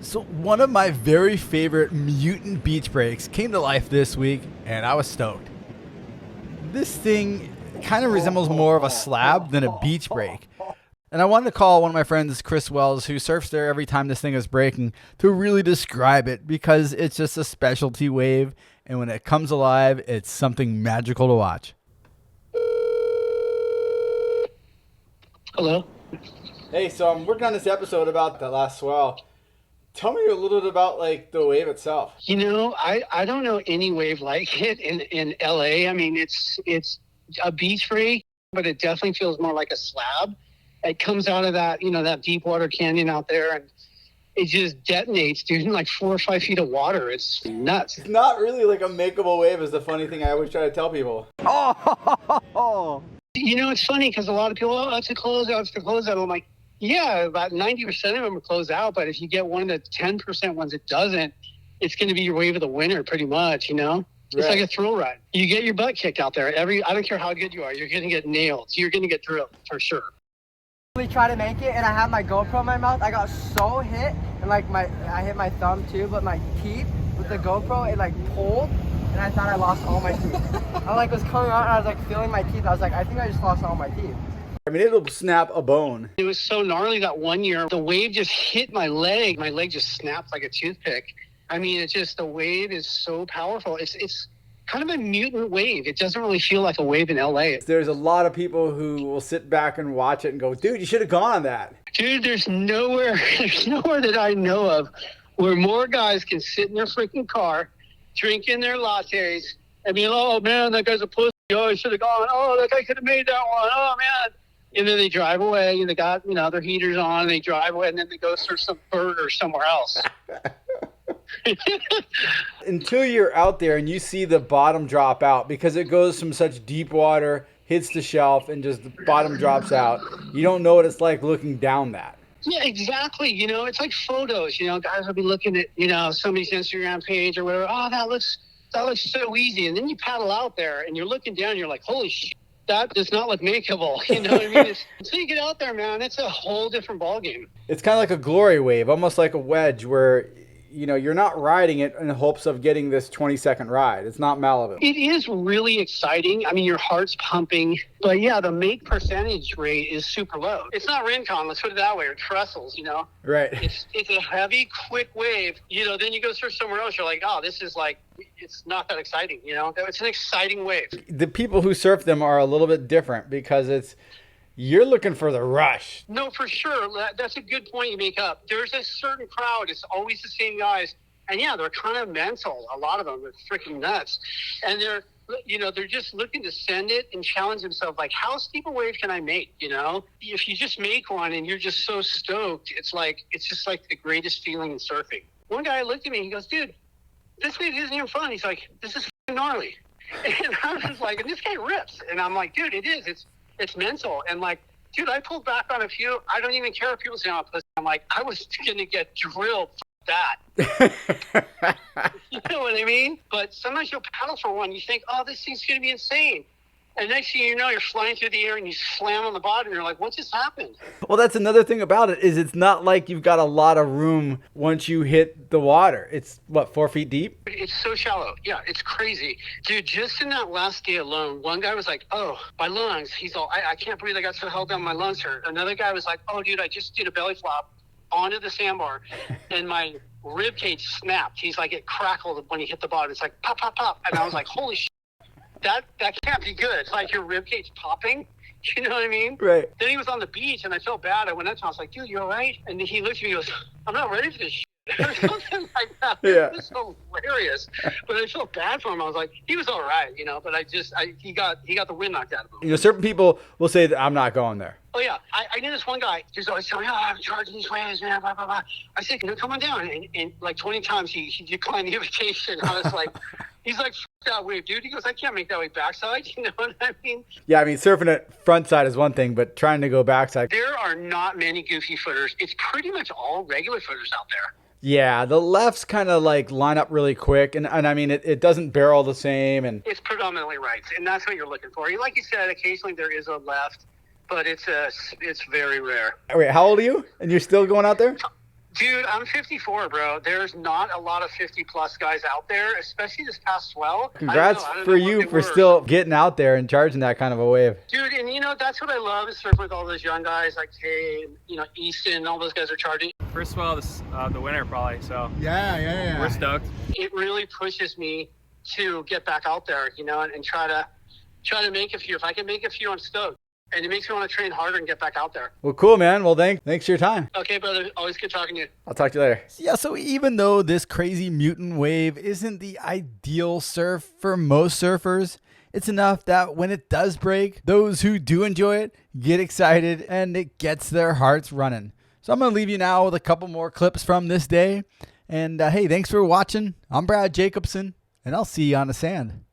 So one of my very favorite mutant beach breaks came to life this week, and I was stoked. This thing kind of resembles more of a slab than a beach break. And I wanted to call one of my friends, Chris Wells, who surfs there every time this thing is breaking, to really describe it because it's just a specialty wave. And when it comes alive, it's something magical to watch. Hello? Hey, so I'm working on this episode about the last swell. Tell me a little bit about like the wave itself. You know, I don't know any wave like it in LA. I mean, it's a beach break, but it definitely feels more like a slab. It comes out of that, that deep water canyon out there, and it just detonates, dude, in like 4 or 5 feet of water. It's nuts. It's not really like a makeable wave is the funny thing I always try to tell people. Oh! It's funny because a lot of people, it's a closeout, it's a closeout. I'm like, yeah, about 90% of them are closed out, but if you get one of the 10% ones that doesn't, it's going to be your wave of the winter pretty much, It's like a thrill ride. You get your butt kicked out there. I don't care how good you are, you're going to get nailed. You're going to get drilled for sure. Try to make it, and I had my GoPro in my mouth. I got so hit, and I hit my thumb too, but my teeth with the GoPro, it pulled, and I thought I lost all my teeth. I was coming out, and I was feeling my teeth. I was like, I think I just lost all my teeth. I mean, it'll snap a bone. It was so gnarly that one year, the wave just hit my leg. My leg just snapped like a toothpick. I mean, the wave is so powerful. It's kind of a mutant wave. It doesn't really feel like a wave in LA. There's a lot of people who will sit back and watch it and go, dude, you should have gone on that. Dude, there's nowhere that I know of where more guys can sit in their freaking car, drinking their lattes, and be, oh man, that guy's a pussy. Oh, I should have gone. Oh, that guy could have made that one. Oh man. And then they drive away, and they got, their heaters on, and they drive away, and then they go search some burger somewhere else. Until you're out there and you see the bottom drop out, because it goes from such deep water, hits the shelf, and just the bottom drops out, you don't know what it's like looking down that. Yeah, exactly. It's like photos. Guys will be looking at, somebody's Instagram page or whatever. Oh, that looks so easy. And then you paddle out there, and you're looking down, and you're like, holy shit. That does not look makeable. You know what I mean? Until you get out there, man, it's a whole different ballgame. It's kind of like a glory wave, almost like a wedge where, you're not riding it in hopes of getting this 20-second ride. It's not Malibu. It is really exciting. I mean, your heart's pumping. But yeah, the make percentage rate is super low. It's not Rincon, let's put it that way, or trestles, Right. It's a heavy, quick wave. Then you go search somewhere else, you're like, oh, this is it's not that exciting, It's an exciting wave. The people who surf them are a little bit different because you're looking for the rush. No, for sure. That's a good point you make up. There's a certain crowd. It's always the same guys. And yeah, they're kind of mental. A lot of them are freaking nuts. And they're just looking to send it and challenge themselves. Like, how steep a wave can I make? If you just make one and you're just so stoked, it's just like the greatest feeling in surfing. One guy looked at me, he goes, dude, this wave isn't even fun. He's like, this is gnarly. And I was like, and this guy rips. And I'm like, dude, it is. It's mental. And dude, I pulled back on a few. I don't even care if people say I'm a pussy. I'm like, I was going to get drilled for that. You know what I mean? But sometimes you'll paddle for one. You think, oh, this thing's going to be insane. And next thing you know, you're flying through the air and you slam on the bottom. And you're like, what just happened? Well, that's another thing about it is it's not like you've got a lot of room once you hit the water. It's, 4 feet deep? It's so shallow. Yeah, it's crazy. Dude, just in that last day alone, one guy was like, oh, my lungs. He's all, I can't breathe. I got so held down. My lungs hurt. Another guy was like, oh, dude, I just did a belly flop onto the sandbar and my rib cage snapped. He's like, it crackled when he hit the bottom. It's like, pop, pop, pop. And I was like, holy shit. That can't be good. It's like your ribcage popping. You know what I mean? Right. Then he was on the beach, and I felt bad. I went up to him. I was like, dude, you all right? And he looked at me and goes, I'm not ready for this shit. Or something like that. Yeah. It was hilarious. But I felt bad for him. I was like, he was all right, but he got the wind knocked out of him. Certain people will say that I'm not going there. Oh, yeah. I knew this one guy. He was always telling me, oh, I'm charging these waves, man, blah, blah, blah. I said, come on down. And like 20 times he declined the invitation. I was like, he's like, F that wave, dude. He goes, I can't make that wave backside. You know what I mean? Yeah, I mean, surfing it front side is one thing, but trying to go backside. There are not many goofy footers. It's pretty much all regular footers out there. Yeah, the lefts kind of line up really quick, and I mean it doesn't barrel the same, and it's predominantly rights, and that's what you're looking for. Like you said, occasionally there is a left, but it's very rare. Wait, how old are you? And you're still going out there? Dude, I'm 54, bro. There's not a lot of 50 plus guys out there, especially this past swell. Congrats I don't for know what you they for were. still getting out there and charging that kind of a wave. Dude, and that's what I love is surfing with all those young guys like Tay, Easton, all those guys are charging. First swell of the winter probably, so Yeah. we're stoked. It really pushes me to get back out there, and try to make a few. If I can make a few, I'm stoked. And it makes me want to train harder and get back out there. Well, cool, man. Well, thanks for your time. Okay, brother. Always good talking to you. I'll talk to you later. Yeah, so even though this crazy mutant wave isn't the ideal surf for most surfers, it's enough that when it does break, those who do enjoy it get excited and it gets their hearts running. So I'm going to leave you now with a couple more clips from this day. And hey, thanks for watching. I'm Brad Jacobson, and I'll see you on the sand.